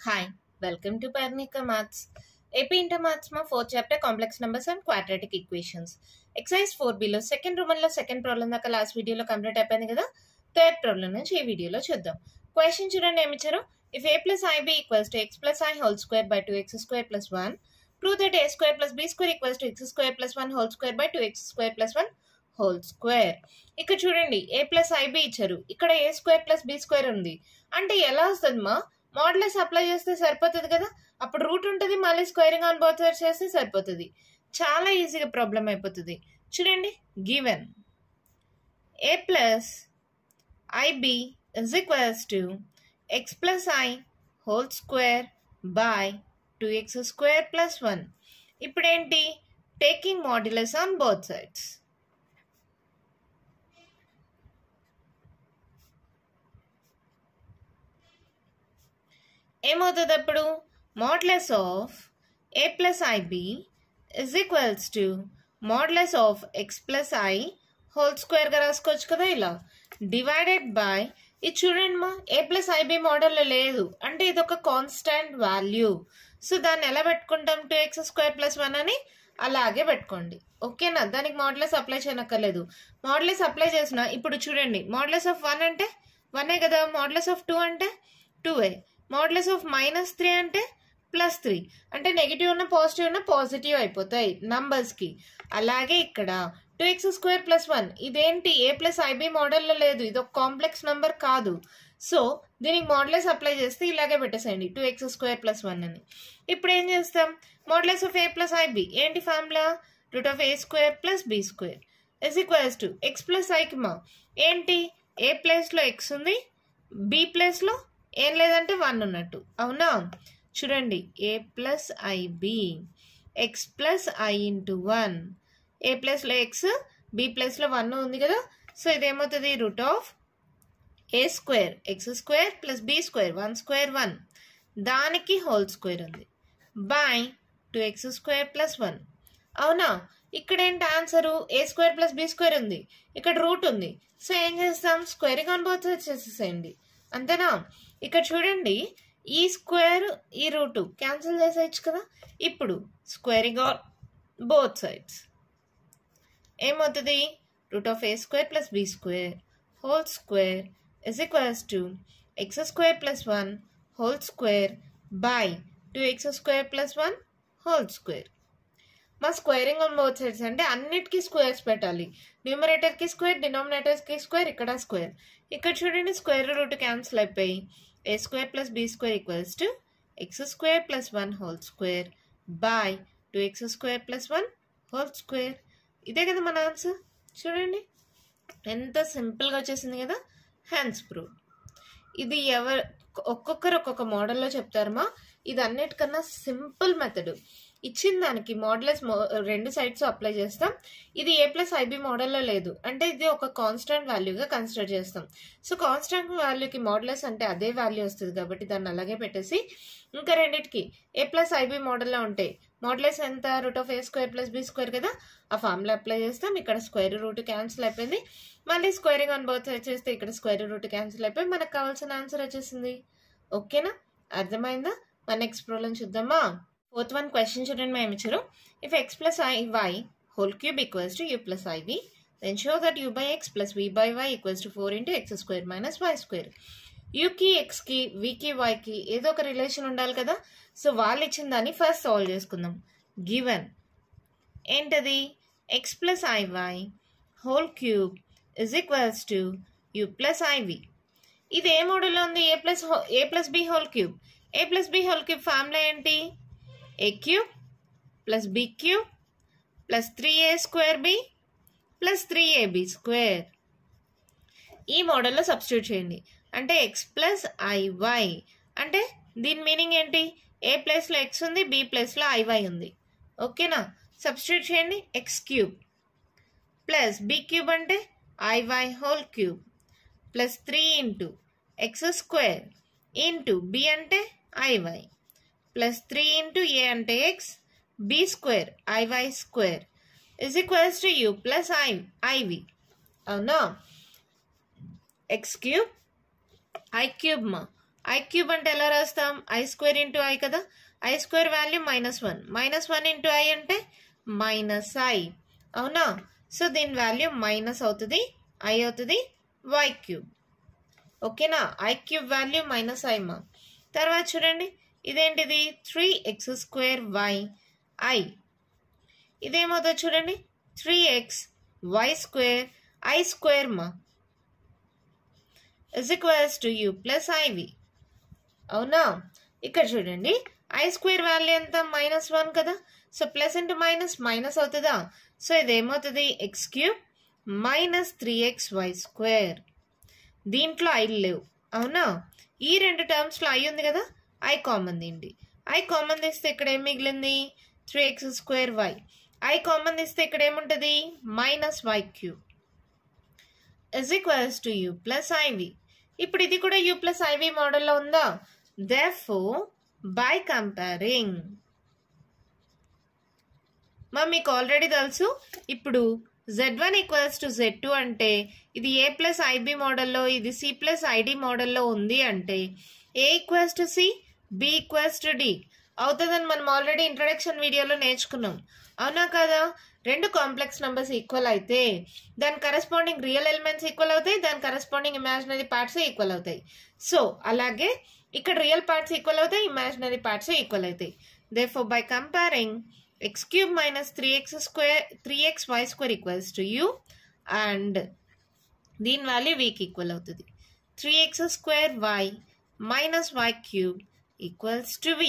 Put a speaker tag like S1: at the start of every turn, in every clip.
S1: Hi, welcome to Parnika Maths. AP Inter Maths ma 4th chapter complex numbers and quadratic equations. Exercise 4 below second Roman lo second problem దాకా last వీడియోలో complete అయిపోయింది కదా. Third problem నుంచి ఈ వీడియోలో చూద్దాం. Question చూడండి ఏమి ఇచ్చారు. If a plus ib equals to x plus i whole square by 2x square plus 1, prove that a square plus b square equals to x square plus 1 whole square by 2x square plus 1 whole square. ఇక్కడ చూడండి a plus ib ఇచ్చారు. ఇక్కడ a square plus b square ఉంది. అంటే ఎలా వస్తుంది మా modulus apply చేస్తే సరిపోతుంది కదా. అప్పుడు రూట్ ఉంటుంది, మళ్ళీ స్క్వేరింగ్ ఆన్ బోత్ సైడ్స్ చేస్తే సరిపోతుంది. చాలా ఈజీగా ప్రాబ్లం అయిపోతుంది. చూడండి, given a plus i b is equals to x plus i whole square by 2x square plus 1. ఇప్పుడు ఏంటి, taking modulus on both sides. ఏమవుతుంది అప్పుడు, modulus of a plus i b is equals to modulus of x plus i whole స్క్వేర్గా రాసుకోవచ్చు కదా. ఇలా divided by ఇది చూడండి మా ఏ ప్లస్ ఐబి మోడల్లో లేదు అంటే ఇది ఒక కాన్స్టాంట్ వాల్యూ. సో దాన్ని ఎలా పెట్టుకుంటాం, 2x స్క్వేర్ ప్లస్ 1 అని అలాగే పెట్టుకోండి. ఓకేనా, దానికి మోడ్యులస్ అప్లై చేయనక్కర్లేదు. మోడ్యులస్ అప్లై చేసిన ఇప్పుడు చూడండి, మోడ్యులస్ ఆఫ్ 1 అంటే 1 కదా, మోడ్యులస్ ఆఫ్ 2 అంటే 2. మోడ్యులస్ ఆఫ్ -3 అంటే +3. అంటే నెగిటివ్ ఉన్న పాజిటివ్ ఉన్న పాజిటివ్ అయిపోతాయి నంబర్స్కి. అలాగే ఇక్కడ 2x స్క్వేర్ ప్లస్ 1 ఇదేంటి ఏ ప్లస్ ఐబి మోడల్లో లేదు, ఇది ఒక కాంప్లెక్స్ నెంబర్ కాదు. సో దీనికి మోడ్యులస్ అప్లై చేస్తే ఇలాగే పెట్టేసేయండి 2x స్క్వేర్ ప్లస్ 1 అని. ఇప్పుడు ఏం చేస్తాం, modulus of a plus i b ఏంటి formula, root of a square plus b square is equals to x plus ఐకి మా ఏంటి ఏ ప్లేస్లో ఎక్స్ ఉంది, బి ప్లేస్లో ఏం లేదంటే 1 ఉన్నట్టు. అవునా, చూడండి a plus i b x plus i into 1. A ప్లేస్లో ఎక్స్, బి ప్లేస్లో 1 ఉంది కదా. సో ఇదేమవుతుంది, root of a square x square plus b square 1 square 1 దానికి హోల్ స్క్వేర్ ఉంది బై 2x స్క్వేర్ ప్లస్ 1. అవునా, ఇక్కడ ఏంటి answer, a square plus b square ఉంది, ఇక్కడ రూట్ ఉంది. సో ఏం చేస్తాం, స్క్వేరింగ్ ఆన్ బోత్ సైడ్స్ చేసేసేయండి. అంతేనా, ఇక్కడ చూడండి ఈ స్క్వేర్ ఈ రూటు క్యాన్సిల్ చేసేయచ్చు కదా. ఇప్పుడు స్క్వేరింగ్ ఆన్ బోత్ సైడ్స్ ఏమవుతుంది, root of a square plus b square whole square is equals to x square plus 1 whole square by 2x square plus 1 whole square. మా స్క్వేరింగ్ ఆన్ బోత్ సైడ్స్ అంటే అన్నిటికీ squares పెట్టాలి. న్యూమరేటర్కి square, డినామినేటర్స్కి square, ఇక్కడ square. ఇక్కడ చూడండి square root cancel అయిపోయి a square plus b square equals to x square plus 1 whole square by 2x square plus 1 whole square. ఇదే కదా మన ఆన్సర్. చూడండి ఎంత సింపుల్గా వచ్చేసింది కదా. Hands prove. ఇది ఒక్కొక్కరు ఒక్కొక్క మోడల్లో చెప్తారమ్మా. ఇది అన్నిటికన్నా సింపుల్ మెథడ్. ఇచ్చిన దానికి మోడ్యులస్ రెండు సైడ్స్ అప్లై చేస్తాం. ఇది ఏ ప్లస్ ఐబి మోడల్లో లేదు అంటే ఇది ఒక కాన్స్టాంట్ వాల్యూగా కన్సిడర్ చేస్తాం. సో కాన్స్టాంట్ వాల్యూకి మోడ్యులస్ అంటే అదే వాల్యూ వస్తుంది కాబట్టి దాన్ని అలాగే పెట్టేసి, ఇంకా రెండింటికి ఏ ప్లస్ ఐబి మోడల్లో ఉంటాయి మోడ్యులస్ ఎంత, root of a square plus b square కదా, ఆ ఫార్ములా అప్లై చేస్తాం. ఇక్కడ స్క్వేర్ రూట్ క్యాన్సిల్ అయిపోయింది, మళ్ళీ స్క్వేరింగ్ ఆన్ బోత్ సైడ్స్ చేస్తే ఇక్కడ స్క్వేర్ రూట్ క్యాన్సిల్ అయిపోయి మనకు కావాల్సిన ఆన్సర్ వచ్చేసింది. ఓకేనా, అర్థమైందా? మన నెక్స్ట్ ప్రాబ్లం చూద్దామా. ఫోర్త్ వన్ క్వశ్చన్ చూడండి మేము ఇచ్చారు. If x plus i y whole cube equals to u plus i v then show that u by x plus v by y equals to 4 into x square minus y square. యూకి ఎక్స్కి వికి వైకి ఏదో ఒక relation ఉండాలి కదా. So వాళ్ళు ఇచ్చిన దాన్ని ఫస్ట్ సాల్వ్ చేసుకుందాం. గివెన్ ఏంటది, x plus i y whole cube is equals to u plus i v. ఇది ఏ మోడల్లో ఉంది, a plus b whole cube. A plus b whole cube formula ఏంటి, a cube plus b cube plus 3a square b plus 3ab square. ఈ మోడల్లో substitute చేయండి. అంటే X plus IY అంటే దీని మీనింగ్ ఏంటి, ఏ ప్లేస్లో ఎక్స్ ఉంది, బి ప్లేస్లో ఐవై ఉంది. ఓకేనా, సబ్స్టిట్యూట్ చేయండి. X cube plus b cube అంటే i y whole cube plus 3 into x square into b అంటే ఐవై ప్లస్ 3 ఇంటూ ఏ అంటే x b square i y square is equals to u plus i v. అవునా, x cube i cube మా i cube అంటే ఎలా రాస్తాం? I square into i కదా. I square value -1. -1 into I అంటే -i. అవునా? So దీని వాల్యూ మైనస్ అవుతుంది, ఐ అవుతుంది వై క్యూబ్. ఓకేనా? ఐ క్యూబ్ వాల్యూ -i మా. తర్వాత చూడండి, ఇదేంటిది? 3x² y. ఇదేమవుతుంది చూడండి, 3xy² i స్క్వేర్ మా is equals to u plus iv. అవునా? ఇక్కడ చూడండి, ఐ స్క్వేర్ వాల్యూ ఎంత? -1 కదా. So plus into minus minus అవుతుందా? సో ఇదేమవుతుంది? x³ -3xy². దీంట్లో ఐ లేవు. అవునా? ఈ రెండు టర్మ్స్లో ఐ ఉంది కదా, ఐ కామన్ తీయండి. ఐ కామన్ తీస్తే ఇక్కడ ఏం మిగిలింది? 3x²y. ఐ కామన్ తీస్తే ఇక్కడ ఏముంటుంది? -y³ is equals to u plus iv. ఇప్పుడు ఇది కూడా u plus iv మోడల్లో ఉందా? therefore by comparing, మీకు ఆల్రెడీ తెలుసు. ఇప్పుడు z1 ఈక్వల్స్ టు z2 అంటే ఇది a ప్లస్ ఐబి మోడల్లో, ఇది c ప్లస్ ఐడి మోడల్లో ఉంది అంటే a equals to c, b equals to d అవుతుందని మనం ఆల్రెడీ ఇంట్రడక్షన్ వీడియోలో నేర్చుకున్నాం. అవునా కదా? రెండు కాంప్లెక్స్ నెంబర్స్ ఈక్వల్ అయితే దాని కరెస్పాండింగ్ రియల్ ఎలిమెంట్స్ ఈక్వల్ అవుతాయి, దాని కరెస్పాండింగ్ ఇమాజినరీ పార్ట్స్ ఈక్వల్ అవుతాయి. సో అలాగే ఇక్కడ రియల్ పార్ట్స్ ఈక్వల్ అవుతాయి, ఇమాజినరీ పార్ట్స్ ఈక్వల్ అవుతాయి. therefore by comparing x³ -3xy² equals to u and దీని వాల్యూ వీకి ఈక్వల్ అవుతుంది. 3x² y-y³ equals to v.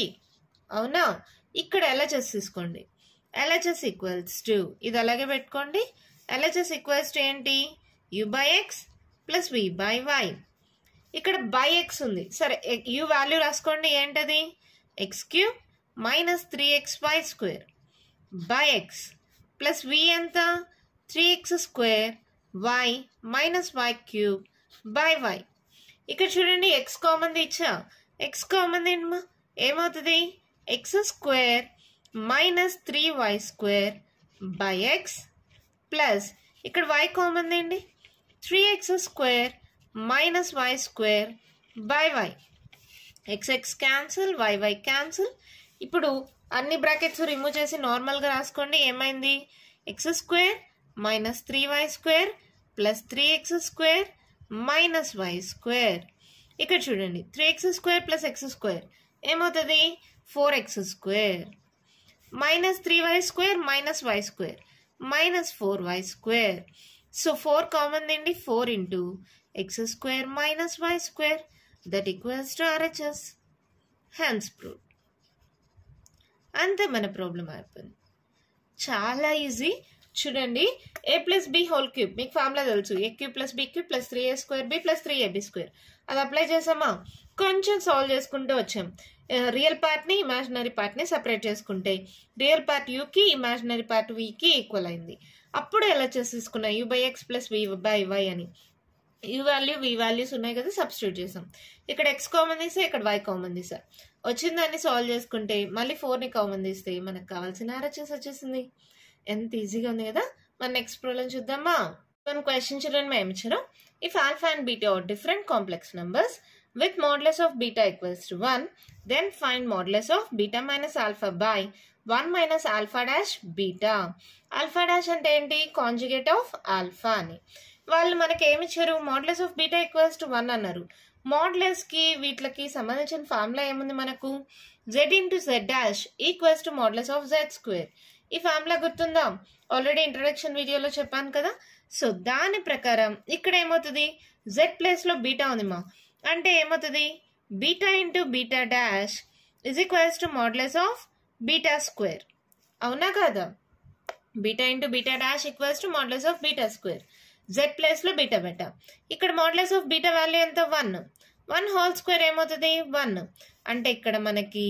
S1: అవునా? ఇక్కడ LHS తీసుకోండి. LHS ఈక్వల్స్ టు, ఇది అలాగే పెట్టుకోండి. LHS ఈక్వల్స్ టు ఏంటి? u/x plus v/y. ఇక్కడ బై ఎక్స్ ఉంది. సరే, u వాల్యూ రాసుకోండి. ఏంటది? x³ -3xy² by x plus v ఎంత? 3x² y -y³ by y. ఇక్కడ చూడండి, x కామన్ ఇచ్చా. x కామన్ ఏంటమ్మా? ఏమవుతుంది? x² -3y² by x plus ఇక్కడ y కామన్ ఏంటి? 3x² -y² by y. x cancel, y cancel. ఇప్పుడు అన్ని బ్రాకెట్స్ రిమూవ్ చేసి నార్మల్గా రాసుకోండి. ఏమైంది? x² -3y² plus 3x² -y². ఇక్కడ చూడండి, 3x² ప్లస్ x² ఏమవుతుంది? 4x² -3y² -y² -4y². So 4 common తిండి. 4 into x² -y² that equals to RHS. Hence proved. అంతే, మన ప్రాబ్లం అయిపోయింది. చాలా ఈజీ. చూడండి, a plus b whole cube మీకు ఫార్ములా తెలుసు. a³ plus b³ plus 3a² b plus 3ab². అది apply చేసామా? కొంచెం సాల్వ్ చేసుకుంటూ వచ్చాం. రియల్ పార్ట్ని ఇమాజినరీ పార్ట్ని సపరేట్ చేసుకుంటే రియల్ పార్ట్ యూకి, ఇమాజినరీ పార్ట్ వీకి ఈక్వల్ అయింది. అప్పుడు ఎలా తీసుకున్నా? u/x ప్లస్ v/y అని. u వాల్యూ v వాల్యూస్ ఉన్నాయి కదా, సబ్స్టిట్యూట్ చేసాం. ఇక్కడ x కామన్ తీస్తే ఇక్కడ y కామన్ తీసా. వచ్చిన దాన్ని సాల్వ్ చేసుకుంటే మళ్ళీ 4ని కామన్ తీస్తే మనకు కావాల్సిన RHS వచ్చేసింది. ఎంత ఈజీగా ఉంది కదా. మన నెక్స్ట్ ప్రాబ్లం చూద్దామా? మన క్వశ్చన్ చూడండి, మేము ఇచ్చారు. If alpha and beta are different complex numbers with modulus of beta equals to 1, then find modulus of beta minus alpha by 1 minus alpha dash beta. Alpha dash అంటే ఏంటి? Conjugate of alpha అని. వాళ్ళు మనకి ఏమి ఇచ్చారు? modulus of beta equals to 1 అన్నారు. modulus కి వీటికి సంబంధించిన ఫార్ములా ఏముంది మనకు? z into z dash equals to modulus of z². ఈ ఫార్ములా గుర్తుందా? ఆల్రెడీ ఇంట్రడక్షన్ వీడియోలో చెప్పాను కదా. సో దాని ప్రకారం ఇక్కడ ఏమవుతుంది? z ప్లేస్ లో బీటా ఉంది మా, అంటే ఏమవుతుంది? Beta into beta dash is equals to modulus of β². అవునా కదా? Beta into beta dash equals to modulus of β². z place లో బీటా పెట్టా. ఇక్కడ modulus ఆఫ్ బీటా వాల్యూ ఎంత? 1. 1 హోల్ స్క్వేర్ ఏమవుతుంది? 1. అంటే ఇక్కడ మనకి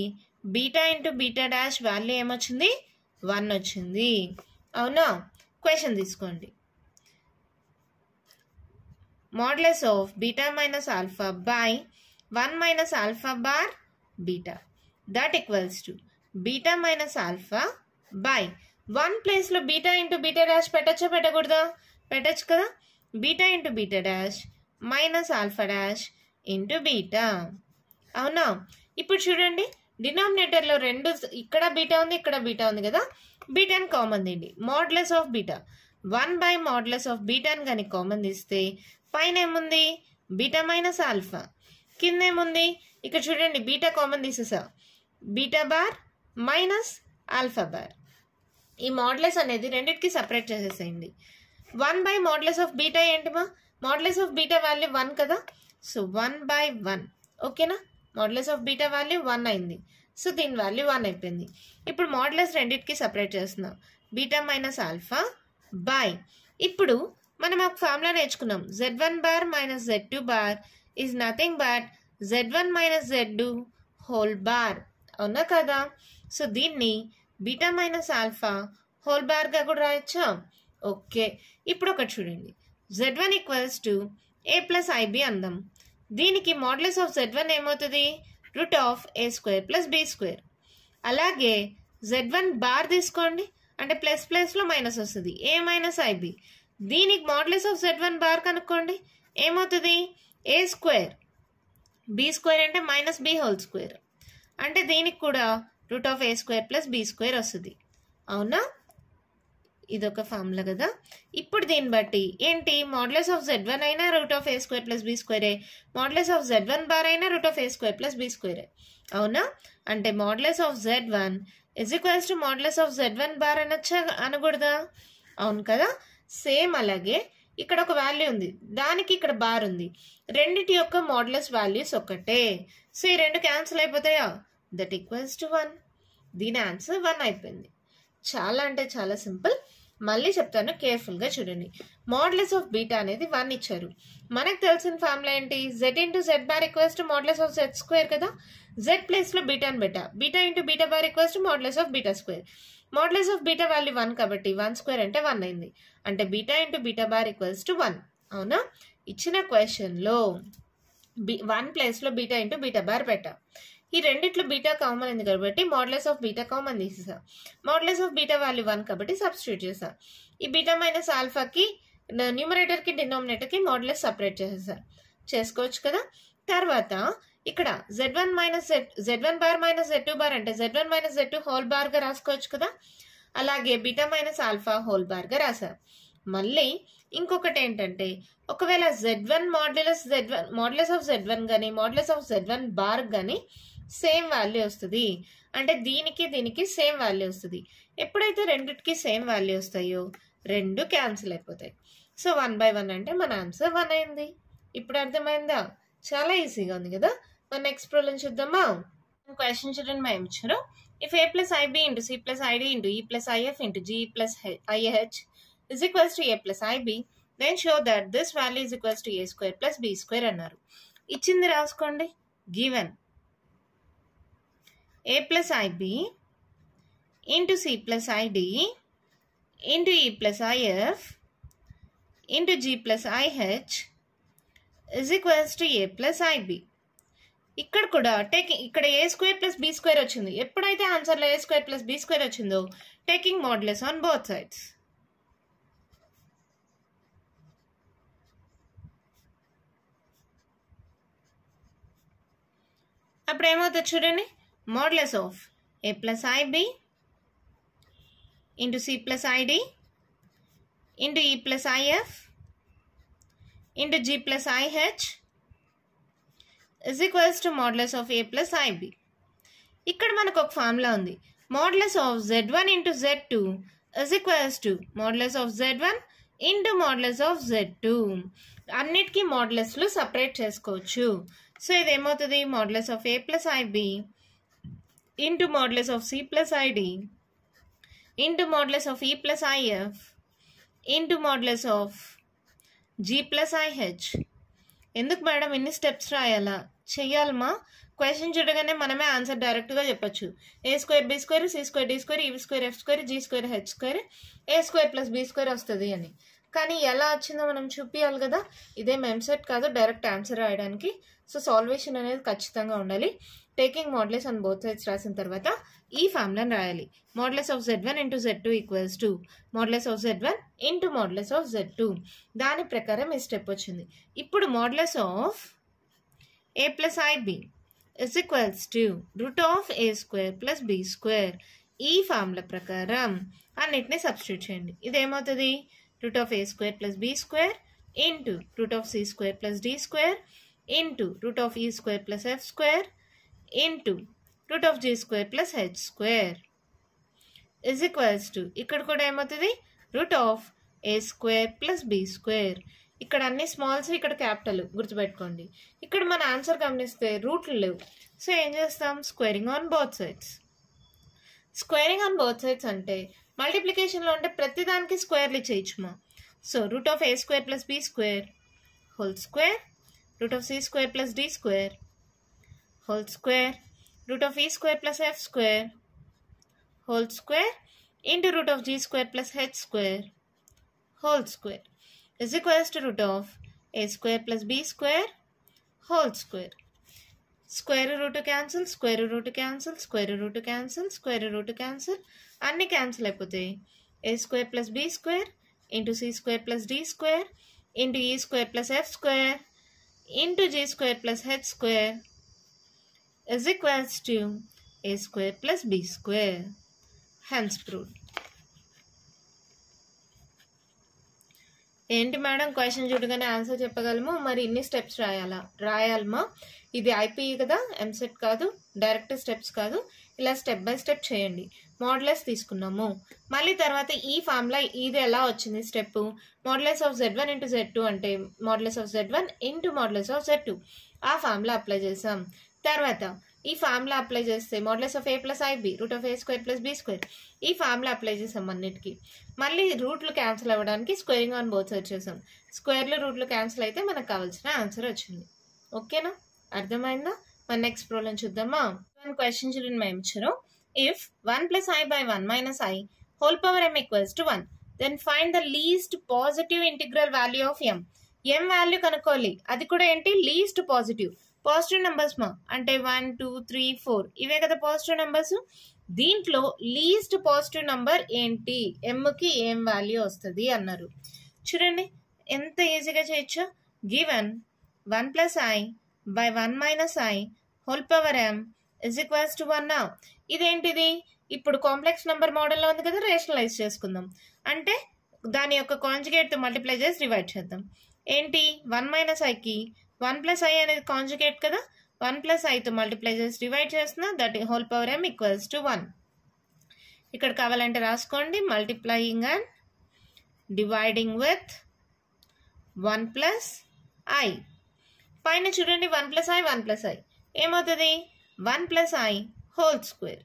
S1: beta into beta dash value ఏమొచ్చింది? 1 వచ్చింది. అవునా? క్వశ్చన్ తీసుకోండి. modulus of beta minus alpha by 1 minus alpha bar beta that equals to beta minus alpha by 1 place లో beta into beta dash పెట్టచ్చా పెట్టకూడదా? పెట్టచ్చు కదా. beta into beta dash minus alpha dash into beta. అవునా? ఇప్పుడు చూడండి, డినామినేటర్లో రెండు, ఇక్కడ beta ఉంది, ఇక్కడ బీటా ఉంది కదా, బీటాని కామన్ తీయండి. Modulus of beta 1 / modulus of బీటాని కానీ కామన్ తీస్తే పైన ఏముంది? Beta minus alpha. కింద ఏముంది? ఇక్కడ చూడండి, బీటా కామన్ తీసేసా, beta bar minus alpha bar. ఈ మాడ్యులస్ అనేది రెండింటికి సపరేట్ చేసేసేయండి. 1 / మాడ్యులస్ ఆఫ్ బీటా ఏంటిమా? మాడ్యులస్ ఆఫ్ బీటా వాల్యూ 1 కదా, సో 1/1. ఓకేనా? మాడ్యులస్ ఆఫ్ బీటా వాల్యూ 1 అయింది, సో దీని వాల్యూ 1 అయిపోయింది. ఇప్పుడు మాడ్యులస్ రెండింటికి సపరేట్ చేస్తున్నాం, బీటా మైనస్ ఆల్ఫా బై. ఇప్పుడు మనం ఒక ఫార్ములా నేర్చుకున్నాం, z1 bar minus z2 bar is nothing but z1 minus z2 whole bar. అవునా కదా? సో దీన్ని బీటా మైనస్ ఆల్ఫా హోల్ బార్గా కూడా రాయొచ్చా? ఓకే. ఇప్పుడు ఒకటి చూడండి, z1 equals to a plus i b అందాం. దీనికి మాడ్యులస్ ఆఫ్ z1 ఏమవుతుంది? √a² plus b². అలాగే z1 బార్ తీసుకోండి, అంటే ప్లస్ ప్లస్లో మైనస్ వస్తుంది, a మైనస్ ఐబి. దీనికి మాడ్యులస్ ఆఫ్ z1 బార్ కనుక్కోండి, ఏమవుతుంది? a², b² అంటే మైనస్ b², అంటే దీనికి కూడా √a² ప్లస్ b² వస్తుంది. అవునా? ఇదొక ఫార్ములా కదా. ఇప్పుడు దీన్ని బట్టి ఏంటి? మాడ్యులస్ ఆఫ్ z1 అయినా √a² plus b², modulus of z1 bar అయినా √a² ప్లస్ b². అవునా? అంటే modulus of z1 is equals to modulus of z1 bar అనొచ్చా, అనకూడదా? అవును కదా. సేమ్ అలాగే ఇక్కడ ఒక వాల్యూ ఉంది, దానికి ఇక్కడ బార్ ఉంది, రెండిటి యొక్క మాడ్యులస్ వాల్యూస్ ఒకటే, సో ఈ రెండు క్యాన్సిల్ అయిపోతాయా? That equals to 1. దీని ఆన్సర్ 1 అయిపోయింది. చాలా అంటే చాలా సింపుల్. మళ్ళీ చెప్తాను, కేర్ఫుల్గా చూడండి. మాడ్యులస్ ఆఫ్ బీటా అనేది 1 ఇచ్చారు. మనకు తెలిసిన ఫార్ములా ఏంటి? z into z bar equals to modulus of z² కదా. z ప్లేస్లో బీటాని పెట్టా, beta into beta bar equals to modulus of బీటా². మాడ్యులస్ ఆఫ్ బీటా వాల్యూ 1 కాబట్టి 1² అంటే 1 అయింది, అంటే beta into beta bar equals to 1. అవునా? ఇచ్చిన క్వశ్చన్లో 1 ప్లేస్లో బీటా ఇంటూ బీటా బార్ పెట్టా. ఈ రెండిట్లో బీటా కామన్ అయింది కాబట్టి మాడ్యులస్ ఆఫ్ బీటా కామన్ తీసేసా. మాడ్యులస్ ఆఫ్ బీటా వాల్యూ 1 కాబట్టి సబ్స్టిట్యూట్ చేసా. ఈ బీటా మైనస్ ఆల్ఫాకి న్యూమరేటర్కి డినామినేటర్కి మాడ్యులస్ సపరేట్ చేసేసా. చేసుకోవచ్చు కదా. తర్వాత ఇక్కడ z1 bar minus z2 bar అంటే z1 మైనస్ z2 హోల్ బార్గా రాసుకోవచ్చు కదా. అలాగే బీటా మైనస్ ఆల్ఫా హోల్ బార్గా రాసా. మళ్ళీ ఇంకొకటి ఏంటంటే, ఒకవేళ z1 మాడ్యులస్ ఆఫ్ z1 కానీ మాడ్యులస్ ఆఫ్ z1 బార్ కానీ సేమ్ వాల్యూ వస్తుంది, అంటే దీనికి సేమ్ వాల్యూ వస్తుంది. ఎప్పుడైతే రెండిటికి సేమ్ వాల్యూ వస్తాయో రెండు క్యాన్సిల్ అయిపోతాయి. సో 1/1 అంటే మన ఆన్సర్ 1 అయింది. ఇప్పుడు అర్థమైందా? చాలా ఈజీగా ఉంది కదా. మన నెక్స్ట్ ప్రాబ్లం చూద్దామా. క్వశ్చన్ చూడండి, మేము ఇచ్చారు, if a plus i b into c plus i d into e plus i f into g plus i h is equals to a plus ib, then show that this value is equals to a² plus b² అన్నారు. ఇచ్చింది రాసుకోండి. Given a plus ib into c plus id into e plus if into g plus ih is equals to a plus ib. ఇక్కడ కూడా ఇక్కడ a² plus b² వచ్చింది. ఎప్పుడైతే ఆన్సర్లో a² plus b² వచ్చిందో taking modulus on both sides. అప్పుడు ఏమవుతుంది చూడండి, modulus of a plus i b into c plus i d into e plus i f into g plus i h is equals to modulus of a plus i b. ఇక్కడ మనకు ఒక formula ఉంది, modulus of z1 into z2 is equals to modulus of z1 into modulus of z2. అన్నిటికీ మాడ్యులస్లు separate చేసుకోవచ్చు. So ఇది ఏమవుతుంది, modulus of a plus i b into modulus of c plus i d into modulus of e plus i f into modulus of g plus i h. ఎందుకు madam ఇన్ని steps రాయాలా? చెయ్యాలమ్మా. Question చూడగానే మనమే ఆన్సర్ డైరెక్ట్గా చెప్పచ్చు, a² b² c² d² e² f² g² h² a² plus b² వస్తుంది అని. కానీ ఎలా వచ్చిందో మనం చూపించాలి కదా. ఇదే ఎంసెట్ కాదు, డైరెక్ట్ ఆన్సర్ రాయడానికి. సో సాల్వేషన్ అనేది ఖచ్చితంగా ఉండాలి. Taking modulus on both sides రాసిన తర్వాత ఈ ఫార్ములాని రాయాలి. Modulus of z1 into z2 equals to modulus of z1 into modulus of z2. దాని ప్రకారం ఈ స్టెప్ వచ్చింది. ఇప్పుడు modulus of a plus i b is equals to root of a square plus b square. ఈ ఫార్ములా ప్రకారం అన్నిటిని substitute చేయండి. ఇదేమవుతుంది root of a square plus b square into root of c square plus d square into root of e square plus f square into root of g square plus h square is equals to ఇక్కడ కూడా ఏమవుతుంది root of a square plus b square. ఇక్కడ అన్ని smalls ఇక్కడ capital గుర్తుపెట్టుకోండి. ఇక్కడ మన answer గమనిస్తే రూట్లు లేవు. సో ఏం చేస్తాం squaring on both sides. Squaring on both sides అంటే మల్టిప్లికేషన్లో ఉంటే ప్రతి దానికి స్క్వేర్లు చేయొచ్చుమా. So root of a square plus b square whole square root of c square plus d square whole square root of e square plus f square whole square into root of g square plus h square whole square is equals to root of a square plus b square whole square. Square root to cancel, square root to cancel, square root to cancel, square root to cancel. అన్ని cancel అయిపోతాయి. a square plus b square into c square plus d square into e square plus f square into g square plus h square is equals to a square plus b square. Hence proved. ఏంటి madam question చూడగానే answer చెప్పగలము, మరి ఇన్ని steps రాయాలమా? ఇది IPE కదా, ఎంసెట్ కాదు, direct steps కాదు. ఇలా స్టెప్ బై స్టెప్ చేయండి. మోడ్యులస్ తీసుకున్నాము, మళ్ళీ తర్వాత ఈ ఫార్ములా ఇది ఎలా వచ్చింది step modulus of z1 into z2 అంటే modulus of z1 into modulus of z2 ఆ ఫార్ములా అప్లై చేసాం. తర్వాత ఈ ఫార్ములా అప్లై చేస్తే modulus of a plus i b root of a square plus b square ఈ ఫార్ములా అప్లై చేసాం అన్నిటికీ. మళ్ళీ రూట్లు క్యాన్సిల్ అవ్వడానికి స్క్వేరింగ్ ఆన్ బోత్ సైడ్స్ చేసాం. స్క్వేర్లు రూట్లు క్యాన్సిల్ అయితే మనకు కావాల్సిన ఆన్సర్ వచ్చింది. ఓకేనా, అర్థమైందా? మన నెక్స్ట్ ప్రాబ్లం చూద్దామా. క్వశ్చన్ చూడండి మేము ఇచ్చారు. If 1 plus i by 1 minus i whole power m equals to 1 then find the least positive integral value of m. m value కనుక్కోవాలి, అది కూడా ఏంటి లీస్ట్ పాజిటివ్. పాజిటివ్ నెంబర్స్ మా అంటే 1 2 3 4 ఇవే కదా పాజిటివ్ నెంబర్స్. దీంట్లో లీస్ట్ పాజిటివ్ నంబర్ ఏంటి, ఎంకి ఏం వాల్యూ వస్తుంది అన్నారు. చూడండి ఎంత ఈజీగా చేయొచ్చు. Given 1 plus i by 1 minus i whole power m is equals to 1. ఇదేంటిది ఇప్పుడు కాంప్లెక్స్ నెంబర్ మోడల్లో ఉంది కదా, రేషనలైజ్ చేసుకుందాం. అంటే దాని యొక్క కాంజుగేట్తో మల్టిప్లై చేసి డివైడ్ చేద్దాం. ఏంటి 1 మైనస్ ఐకి 1 ప్లస్ ఐ అనేది కాంజుగేట్ కదా, 1 ప్లస్ ఐతో మల్టిప్లై చేసి డివైడ్ చేస్తున్నా, that whole power m equals to 1. ఇక్కడ కావాలంటే రాసుకోండి, multiplying and dividing with 1 plus I. పైన చూడండి 1 ప్లస్ ఐ 1 ప్లస్ ఐ ఏమవుతుంది 1 plus i whole square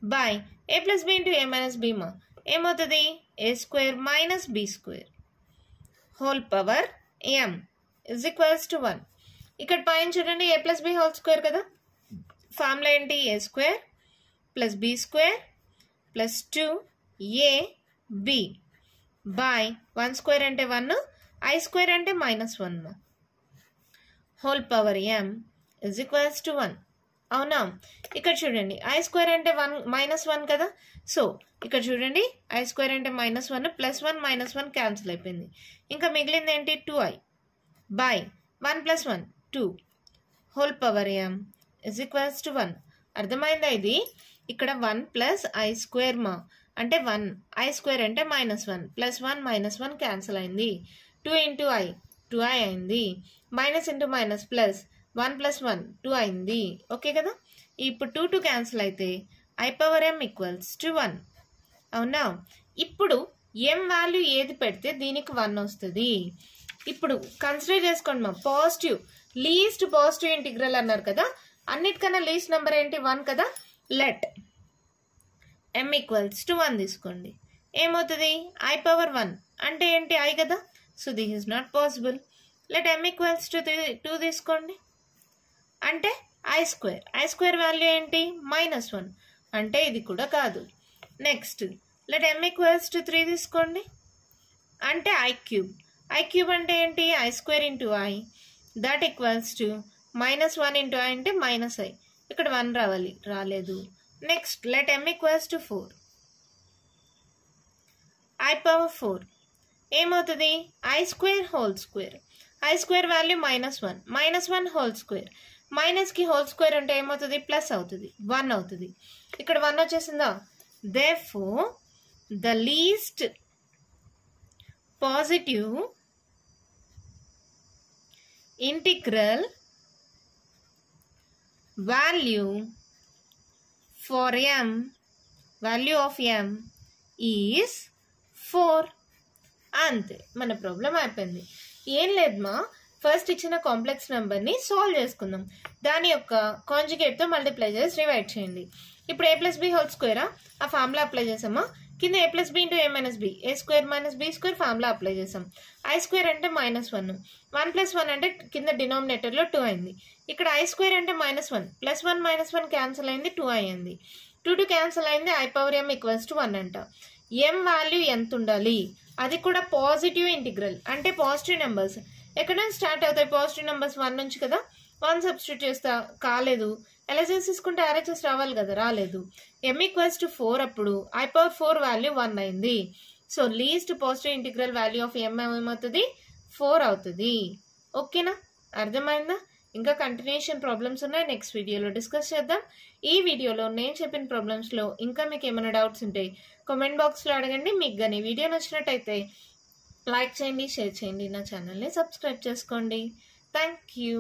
S1: by a plus b into a minus b మా ఏమవుతుంది a square minus b square whole power m is equals to 1. ఇక్కడ పైన చూడండి a plus b whole square కదా, formula ఏంటి a square plus b square plus 2ab by 1 square అంటే 1 i square అంటే -1 whole power m is equals to 1. అవునా, ఇక్కడ చూడండి ఐ స్క్వేర్ అంటే -1 కదా. సో ఇక్కడ చూడండి ఐ స్క్వేర్ అంటే -1 ప్లస్ 1 -1 క్యాన్సిల్ అయిపోయింది. ఇంకా మిగిలింది ఏంటి 2i by 1 plus 1 2 whole power m is equals to 1. అర్థమైందా? ఇది ఇక్కడ 1 ప్లస్ ఐ స్క్వేర్ మా అంటే 1 ఐ స్క్వేర్ అంటే -1 ప్లస్ 1 -1 క్యాన్సిల్ అయింది. 2 ఇంటూ ఐ 2i అయింది. Minus into minus plus 1 plus 1 2 అయింది. ఓకే కదా, ఇప్పుడు 2 2 క్యాన్సిల్ అయితే I power m equals to 1. అవునా, ఇప్పుడు m వాల్యూ ఏది పెడితే దీనికి 1 వస్తుంది. ఇప్పుడు కన్సిడర్ చేసుకోండి మా పాజిటివ్ లీస్ట్ పాజిటివ్ ఇంటిగ్రల్ అన్నారు కదా, అన్నిటికన్నా లీస్ట్ నెంబర్ ఏంటి 1 కదా. లెట్ m ఈక్వల్స్ టు 1 తీసుకోండి. ఏమవుతుంది ఐ పవర్ 1 అంటే ఏంటి ఐ కదా, so this is not possible. Let m equals to 2 తీసుకోండి అంటే ఐ స్క్వేర్ వాల్యూ ఏంటి -1 అంటే ఇది కూడా కాదు. Next let m equals to 3 తీసుకోండి అంటే ఐ క్యూబ్ అంటే ఏంటి i square into i that equals to -1 into I అంటే -i. ఇక్కడ 1 రావాలి, రాలేదు. Next let m equals to 4 i power 4 ఏమవుతుంది i square whole square. I square value -1 whole square మైనస్కి హోల్ స్క్వేర్ అంటే ఏమవుతుంది? ప్లస్ అవుతుంది, 1 అవుతుంది. ఇక్కడ 1 వచ్చేసిందా? Therefore, the least positive integral value for m, value of m is 4. అంతే, మన ప్రాబ్లం అయిపోయింది. ఏం లేదు మా, ఫస్ట్ ఇచ్చిన కాంప్లెక్స్ నెంబర్ని సాల్వ్ చేసుకుందాం. దాని యొక్క కాంజుగేట్తో మల్టిప్లై చేసి డివైడ్ చేయండి. ఇప్పుడు a ప్లస్ బి హోల్ స్క్వేరా, ఆ ఫార్ములా అప్లై చేసామా? కింద a plus b into a minus b, a square minus b square formula apply చేసాం. ఐ స్క్వేర్ అంటే -1, 1 ప్లస్ 1 అంటే కింద డినామినేటర్లో 2 అయింది. ఇక్కడ ఐ స్క్వేర్ అంటే -1 ప్లస్ 1 -1 క్యాన్సిల్ అయింది, 2 అయ్యింది. 2 క్యాన్సిల్ అయింది, i power m equals to 1 అంట. m వాల్యూ ఎంత ఉండాలి? అది కూడా పాజిటివ్ ఇంటిగ్రల్ అంటే పాజిటివ్ నెంబర్స్. ఎక్కడ నుంచి స్టార్ట్ అవుతాయి పాజిటివ్ నెంబర్స్? 1 నుంచి కదా. 1 సబ్స్టిట్యూట్ చేస్తా, కాలేదు. ఎలా చేసుకుంటే RHS రావాలి కదా, రాలేదు. m ఈక్వల్స్ టు 4 అప్పుడు i పవర్ 4 వాల్యూ 1 అయింది. So least positive integral value of m ఏమవుతుంది? 4 అవుతుంది. ఓకేనా, అర్థమైందా? ఇంకా కంటిన్యూషన్ ప్రాబ్లమ్స్ ఉన్నాయి, నెక్స్ట్ వీడియోలో డిస్కస్ చేద్దాం. ఈ వీడియోలో నేను చెప్పిన ప్రాబ్లమ్స్లో ఇంకా మీకు ఏమైనా డౌట్స్ ఉంటే కామెంట్ బాక్స్లో అడగండి. మీకు కానీ వీడియో నచ్చినట్టయితే లైక్ చేయండి, షేర్ చేయండి, నా ఛానల్ని సబ్స్క్రైబ్ చేసుకోండి. Thank you.